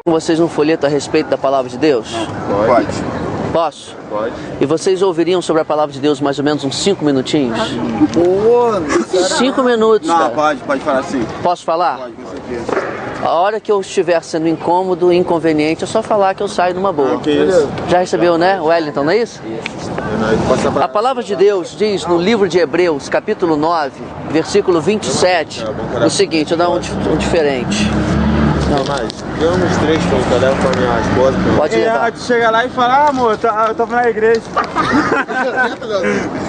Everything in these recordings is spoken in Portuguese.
com vocês um folheto a respeito da palavra de Deus? Pode. Posso? Pode. E vocês ouviriam sobre a palavra de Deus mais ou menos uns 5 minutinhos? Pô, 5 minutos, não, cara. pode falar assim. Posso falar? Pode, com certeza. A hora que eu estiver sendo incômodo, inconveniente, é só falar que eu saio numa boa. Que isso? Já recebeu, né, Wellington, não é isso? A palavra de Deus diz no livro de Hebreus, capítulo 9, versículo 27, o seguinte, eu vou dar um diferente. Não, mas tem uns 3 que eu levo pra minha esposa. Pode levar. Tu chega lá e fala, amor, eu tava na igreja.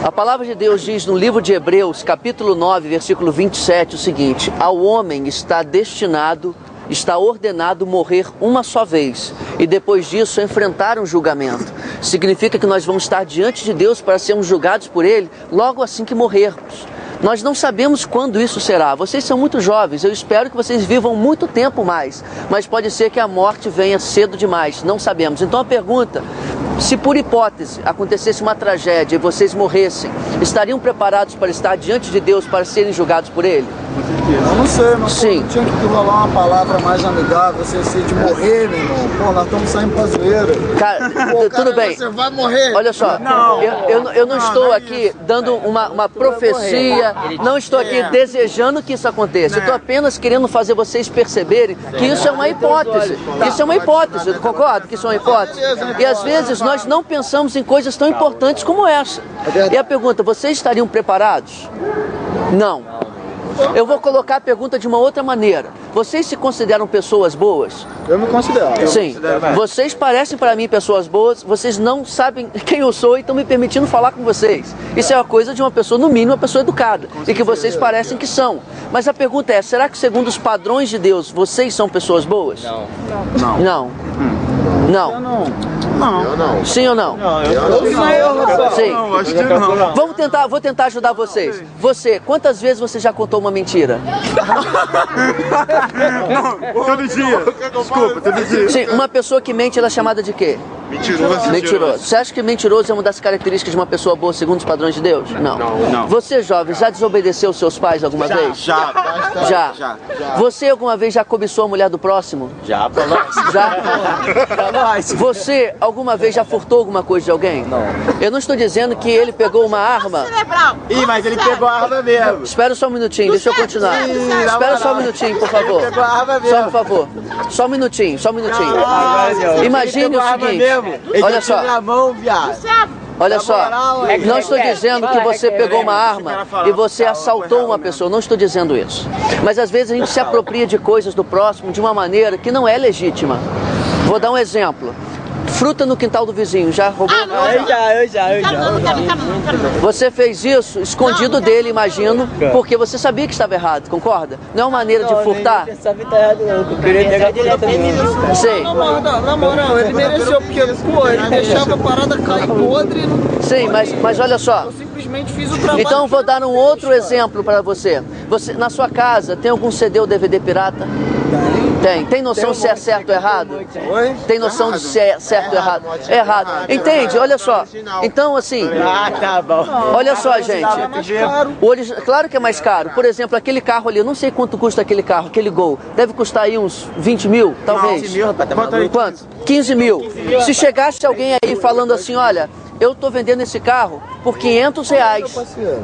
A palavra de Deus diz no livro de Hebreus, capítulo 9, versículo 27, o seguinte: ao homem está ordenado morrer uma só vez, e depois disso enfrentar um julgamento. Significa que nós vamos estar diante de Deus para sermos julgados por Ele logo assim que morrermos. Nós não sabemos quando isso será. Vocês são muito jovens, eu espero que vocês vivam muito tempo mais, mas pode ser que a morte venha cedo demais, não sabemos. Então a pergunta: se por hipótese acontecesse uma tragédia e vocês morressem, estariam preparados para estar diante de Deus para serem julgados por Ele? Eu não sei, mas Sim. pô, tinha que rolar uma palavra mais amigável, sem ser de morrer, meu irmão. Pô, nós estamos saindo pra zoeira. Cara, Pô, tudo bem. Você vai morrer. Olha só, eu não estou aqui dando uma profecia, não estou aqui desejando que isso aconteça. Eu estou apenas querendo fazer vocês perceberem que isso é uma hipótese. Isso é uma hipótese, eu concordo que isso é uma hipótese. E às vezes nós não pensamos em coisas tão importantes como essa. E a pergunta: vocês estariam preparados? Não. Eu vou colocar a pergunta de uma outra maneira. Vocês se consideram pessoas boas? Eu me considero. Sim. Vocês parecem para mim pessoas boas, vocês não sabem quem eu sou e estão me permitindo falar com vocês. Isso é uma coisa de uma pessoa, no mínimo, uma pessoa educada. E que vocês parecem que são. Mas a pergunta é: será que segundo os padrões de Deus, vocês são pessoas boas? Não. Não. Não. Eu não. Eu não. Sim ou não? Sim. Não, acho que não. Vou tentar ajudar vocês. Você, quantas vezes você já contou uma mentira? Todo dia. Desculpa, todo dia. Sim, uma pessoa que mente, ela é chamada de quê? Mentiroso. Mentiroso. Você acha que mentiroso é uma das características de uma pessoa boa segundo os padrões de Deus? Não. Não. Você, jovem, já desobedeceu seus pais alguma vez? Já. Você alguma vez já cobiçou a mulher do próximo? Já, pra nós. Já? Você alguma vez já furtou alguma coisa de alguém? Não. Eu não estou dizendo que ele pegou uma arma. Ih, mas ele pegou a arma mesmo. Espera só um minutinho, deixa eu continuar. Espera só um minutinho, por favor. Ele pegou a arma mesmo. Só por favor. Só um minutinho, só um minutinho. Imagine o seguinte. Olha só. Na mão, viado. Olha só, não estou dizendo que você pegou uma arma e você assaltou uma pessoa, não estou dizendo isso. Mas às vezes a gente se apropria de coisas do próximo de uma maneira que não é legítima. Vou dar um exemplo. Fruta no quintal do vizinho, já roubou? Eu já. Você fez isso escondido dele, imagino, porque você sabia que estava errado, concorda? Não é uma maneira de furtar? Sim. Na moral, ele mereceu, porque, pô, ele deixava a parada cair podre. Sim, mas olha só. Eu simplesmente fiz o trabalho. Então vou dar um outro exemplo para você. Você. Na sua casa, tem algum CD ou DVD pirata? Tem noção se é certo ou errado? Tem noção de se é certo ou errado? É errado. Entende? Olha só. Então, assim... Tá bom. Olha só, gente. Claro que é mais caro. Por exemplo, aquele carro ali, eu não sei quanto custa aquele carro, aquele Gol. Deve custar aí uns 20 mil, talvez. 15 mil, rapaz, tá maluco? Quanto? 15 mil. Se chegasse alguém aí falando assim: olha, eu tô vendendo esse carro por 500 reais.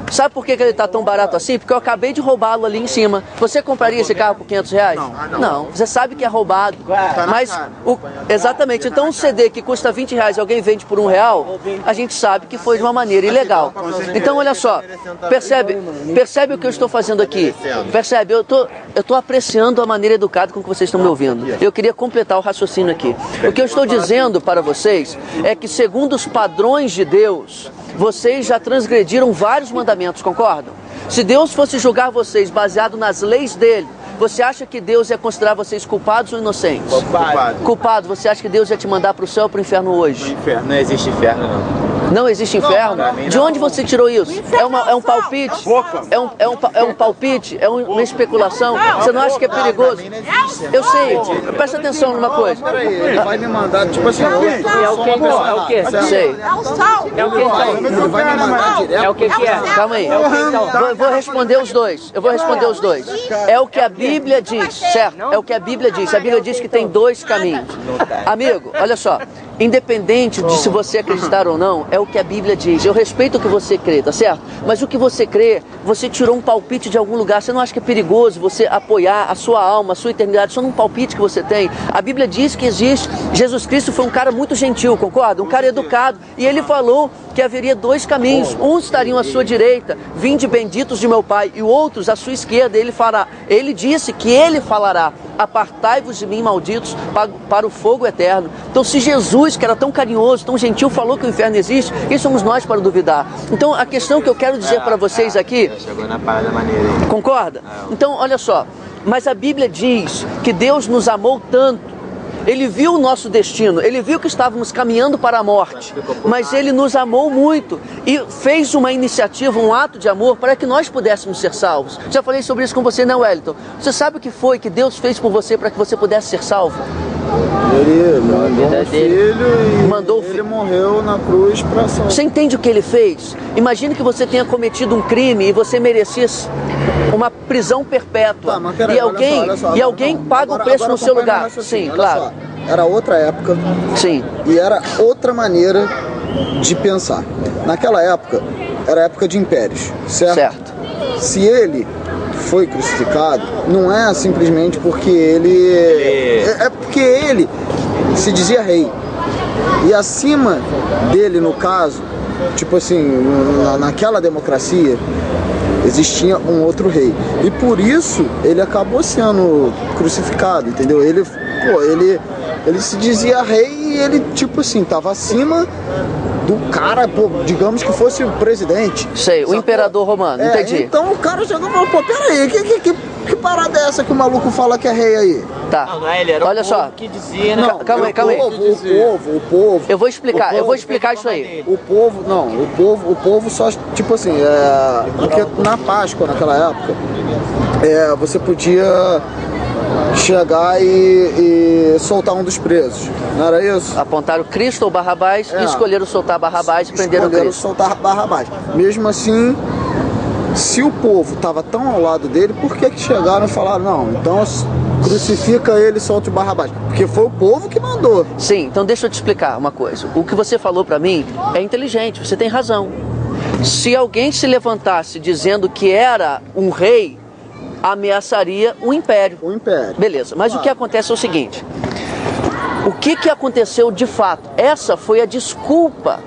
Sabe por que ele tá tão barato assim? Porque eu acabei de roubá-lo ali em cima. Você compraria esse carro por 500 reais? Não. Você sabe que é roubado. Mas, exatamente. Então um CD que custa 20 reais e alguém vende por R$1, a gente sabe que foi de uma maneira ilegal. Então olha só, percebe o que eu estou fazendo aqui? Percebe? Eu tô apreciando a maneira educada com que vocês estão me ouvindo. Eu queria completar o raciocínio aqui. O que eu estou dizendo para vocês é que segundo os padrões de Deus, vocês já transgrediram vários mandamentos, concordam? Se Deus fosse julgar vocês baseado nas leis dele, você acha que Deus ia considerar vocês culpados ou inocentes? Culpado. Culpado. Você acha que Deus ia te mandar para o céu ou para o inferno hoje? Inferno. Não existe inferno, não. Não existe inferno? De onde você tirou isso? É um palpite? É um palpite? É uma especulação? Você não acha que é perigoso? Eu sei. Presta atenção numa coisa. Peraí, ele vai me mandar, tipo assim, É o que? Sei. É o que então? ele vai me mandar direto. É o que é? Calma aí. Eu vou responder os dois. É o que a Bíblia diz, certo? É o que a Bíblia diz. A Bíblia diz que tem dois caminhos. Amigo, olha só. Independente de se você acreditar ou não, é o que a Bíblia diz. Eu respeito o que você crê, tá certo? Mas o que você crê, você tirou um palpite de algum lugar. Você não acha que é perigoso você apoiar a sua alma, a sua eternidade, só num palpite que você tem? A Bíblia diz que existe. Jesus Cristo foi um cara muito gentil, concorda? Um cara educado. E ele falou que haveria dois caminhos. Uns estariam à sua direita, vinde benditos de meu Pai, e outros à sua esquerda. Ele disse que ele falará: apartai-vos de mim, malditos, para o fogo eterno. Então, se Jesus, que era tão carinhoso, tão gentil, falou que o inferno existe, quem somos nós para duvidar? Então, a questão que eu quero dizer para vocês aqui... Chegou na parada maneira, hein? Concorda? Então, olha só. Mas a Bíblia diz que Deus nos amou tanto. Ele viu o nosso destino, ele viu que estávamos caminhando para a morte, mas ele nos amou muito e fez uma iniciativa, um ato de amor para que nós pudéssemos ser salvos. Já falei sobre isso com você, né, Wellington? Você sabe o que foi que Deus fez por você para que você pudesse ser salvo? Ele mandou um filho e Mandou o ele morreu na cruz para salvar. Você entende o que ele fez? Imagine que você tenha cometido um crime e você merecesse uma prisão perpétua. Tá, mas peraí, olha só, alguém paga o preço no seu lugar. Sim, claro. Só, era outra época. Sim. E era outra maneira de pensar. Naquela época, era época de impérios, certo? Certo. Se ele foi crucificado, não é simplesmente porque ele... É porque ele se dizia rei. E acima dele, no caso, tipo assim, naquela democracia, existia um outro rei. E por isso ele acabou sendo crucificado, entendeu? Ele se dizia rei e ele, tipo assim, tava acima do cara, pô, digamos que fosse o presidente. Sei, o imperador romano, entendi. Então o cara chegou e falou, pô, peraí, que parada é essa que o maluco fala que é rei aí? Tá. Não é ele, era Olha o só. povo que dizia, né? Calma aí. O povo. Eu vou explicar isso aí. O povo só, tipo assim, porque na Páscoa, naquela época, você podia chegar e soltar um dos presos, não era isso? Apontaram Cristo ou Barrabás e escolheram soltar Barrabás e prenderam Cristo. Soltar Barrabás. Mesmo assim, se o povo estava tão ao lado dele, por que chegaram e falaram, não, então crucifica ele e solta o Barrabás? Porque foi o povo que mandou. Sim, então deixa eu te explicar uma coisa. O que você falou pra mim é inteligente, você tem razão. Se alguém se levantasse dizendo que era um rei, ameaçaria o império. O império. Beleza, mas o que acontece é o seguinte. O que aconteceu de fato? Essa foi a desculpa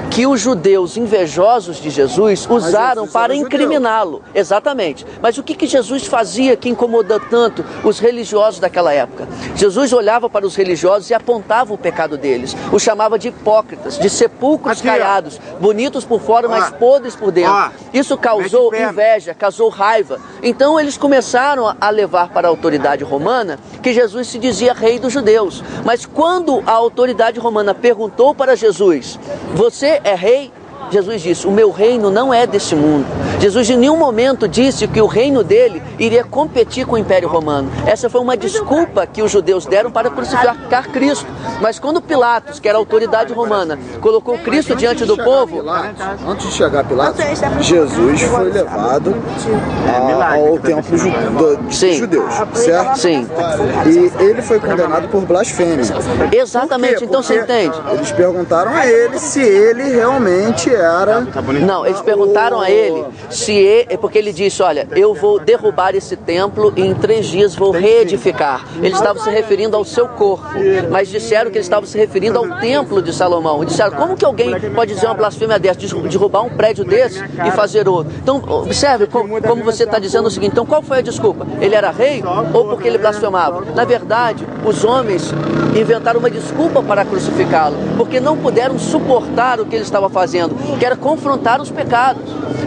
que os judeus invejosos de Jesus usaram para incriminá-lo. Exatamente. Mas o que Jesus fazia que incomodou tanto os religiosos daquela época? Jesus olhava para os religiosos e apontava o pecado deles. Os chamava de hipócritas, de sepulcros caiados, bonitos por fora, mas podres por dentro. Isso causou inveja, causou raiva. Então eles começaram a levar para a autoridade romana que Jesus se dizia rei dos judeus. Mas quando a autoridade romana perguntou para Jesus, você é rei? Jesus disse, o meu reino não é deste mundo. Jesus em nenhum momento disse que o reino dele iria competir com o Império Romano. Essa foi uma desculpa que os judeus deram para crucificar Cristo. Mas quando Pilatos, que era a autoridade romana, colocou Cristo diante do povo... Antes de chegar a Pilatos, Jesus foi levado ao templo dos judeus, certo? Sim. E ele foi condenado por blasfêmia. Exatamente, então você entende? Eles perguntaram a ele se ele realmente era... Não, eles perguntaram a ele se ele, porque ele disse, olha, eu vou derrubar esse templo e em 3 dias vou reedificar. Ele estava se referindo ao seu corpo, mas disseram que ele estava se referindo ao templo de Salomão. E disseram, como que alguém pode dizer uma blasfêmia dessa, derrubar um prédio desse e fazer outro? Então, observe como você está dizendo o seguinte, então qual foi a desculpa? Ele era rei ou porque ele blasfemava? Na verdade, os homens inventaram uma desculpa para crucificá-lo, porque não puderam suportar o que ele estava fazendo, que era confrontar os pecados.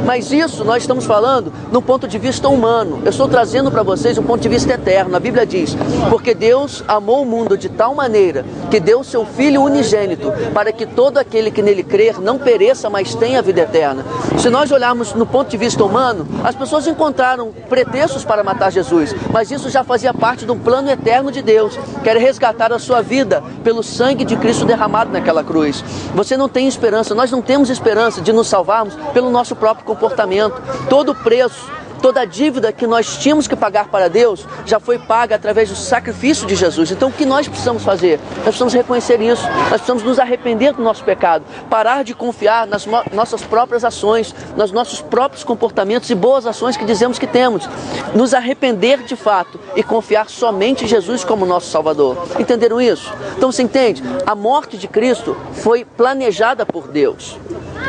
Mas isso nós estamos falando no ponto de vista humano. Eu estou trazendo para vocês um ponto de vista eterno. A Bíblia diz, porque Deus amou o mundo de tal maneira que deu o seu Filho unigênito para que todo aquele que nele crer não pereça, mas tenha a vida eterna. Se nós olharmos no ponto de vista humano, as pessoas encontraram pretextos para matar Jesus, mas isso já fazia parte de um plano eterno de Deus, que era resgatar a sua vida pelo sangue de Cristo derramado naquela cruz. Você não tem esperança, nós não temos esperança de nos salvarmos pelo nosso próprio comportamento. Todo o preço, toda a dívida que nós tínhamos que pagar para Deus já foi paga através do sacrifício de Jesus. Então o que nós precisamos fazer? Nós precisamos reconhecer isso, nós precisamos nos arrepender do nosso pecado, parar de confiar nas nossas próprias ações, nos nossos próprios comportamentos e boas ações que dizemos que temos, nos arrepender de fato e confiar somente em Jesus como nosso Salvador. Entenderam isso? Então você entende? A morte de Cristo foi planejada por Deus.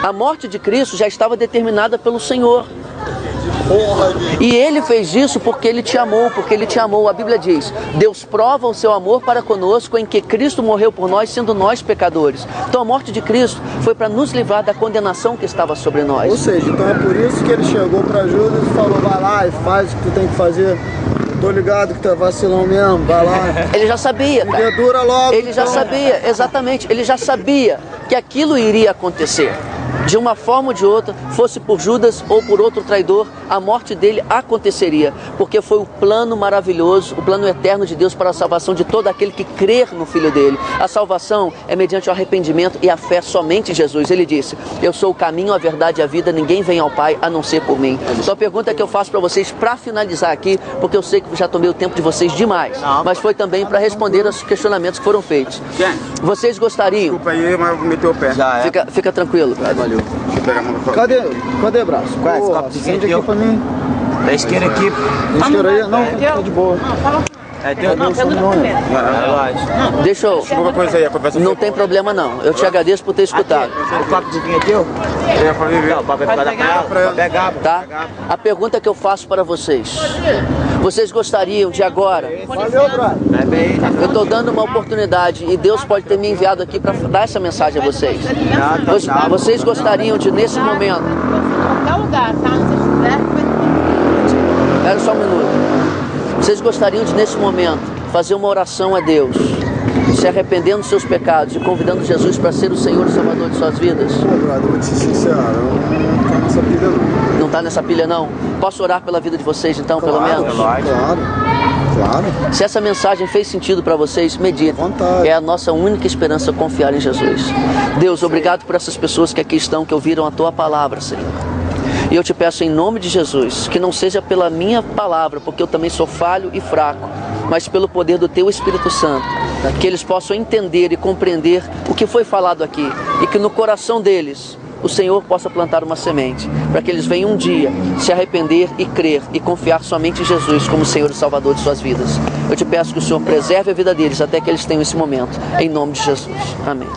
A morte de Cristo já estava determinada pelo Senhor. E Ele fez isso porque Ele te amou, porque Ele te amou. A Bíblia diz, Deus prova o seu amor para conosco em que Cristo morreu por nós, sendo nós pecadores. Então a morte de Cristo foi para nos livrar da condenação que estava sobre nós. Ou seja, então é por isso que Ele chegou para Judas e falou, vai lá e faz o que tu tem que fazer. Tô ligado que tu é vacilão mesmo, vai lá. Ele já sabia, cara. Dura logo. Ele já sabia, exatamente. Ele já sabia que aquilo iria acontecer. De uma forma ou de outra, fosse por Judas ou por outro traidor, a morte dele aconteceria, porque foi o plano maravilhoso, o plano eterno de Deus para a salvação de todo aquele que crer no Filho dele. A salvação é mediante o arrependimento e a fé somente em Jesus. Ele disse, eu sou o caminho, a verdade e a vida, ninguém vem ao Pai a não ser por mim. Então a pergunta que eu faço para vocês, para finalizar aqui, porque eu sei que já tomei o tempo de vocês demais, mas foi também para responder aos questionamentos que foram feitos. Vocês gostariam... Desculpa aí, mas meteu o pé. Fica tranquilo, cara. Valeu. Deixa eu pegar a mão da Cadê braço? Porra, acende aqui pra mim. Da esquerda aqui. Isqueiro aí? Não, tá de boa. É teu? Não, relaxa. Deixa eu... Alguma coisa aí, a conversa Não tem problema não. Eu te agradeço por ter escutado. O copo de vinho é teu? é pra viver. Não, o papo é pra dar pra pegar. Tá? A pergunta que eu faço para vocês. Vocês gostariam de agora... Valeu, brother. É bem. Eu estou dando uma oportunidade e Deus pode ter me enviado aqui para dar essa mensagem a vocês. Vocês gostariam de, nesse momento... Qualquer lugar, tá? Se vocês quiserem, Espera só um minuto. Vocês gostariam de, nesse momento, fazer uma oração a Deus, se arrependendo dos seus pecados e convidando Jesus para ser o Senhor e Salvador de suas vidas? Pô, brother, eu vou te ser sincero, eu não tô nessa pilha não. Não está nessa pilha não? Posso orar pela vida de vocês então, pelo menos? Claro. Se essa mensagem fez sentido para vocês, meditem. Vontade. É a nossa única esperança confiar em Jesus. Deus, obrigado por essas pessoas que aqui estão, que ouviram a Tua palavra, Senhor. E eu te peço em nome de Jesus, que não seja pela minha palavra, porque eu também sou falho e fraco, mas pelo poder do Teu Espírito Santo, que eles possam entender e compreender o que foi falado aqui, e que no coração deles o Senhor possa plantar uma semente, para que eles venham um dia se arrepender e crer e confiar somente em Jesus como Senhor e Salvador de suas vidas. Eu te peço que o Senhor preserve a vida deles até que eles tenham esse momento, em nome de Jesus. Amém.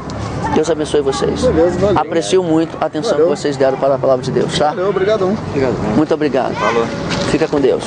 Deus abençoe vocês. Beleza, valeu. Aprecio muito a atenção que vocês deram para a palavra de Deus, tá? Valeu, obrigadão. Muito obrigado. Falou. Fica com Deus.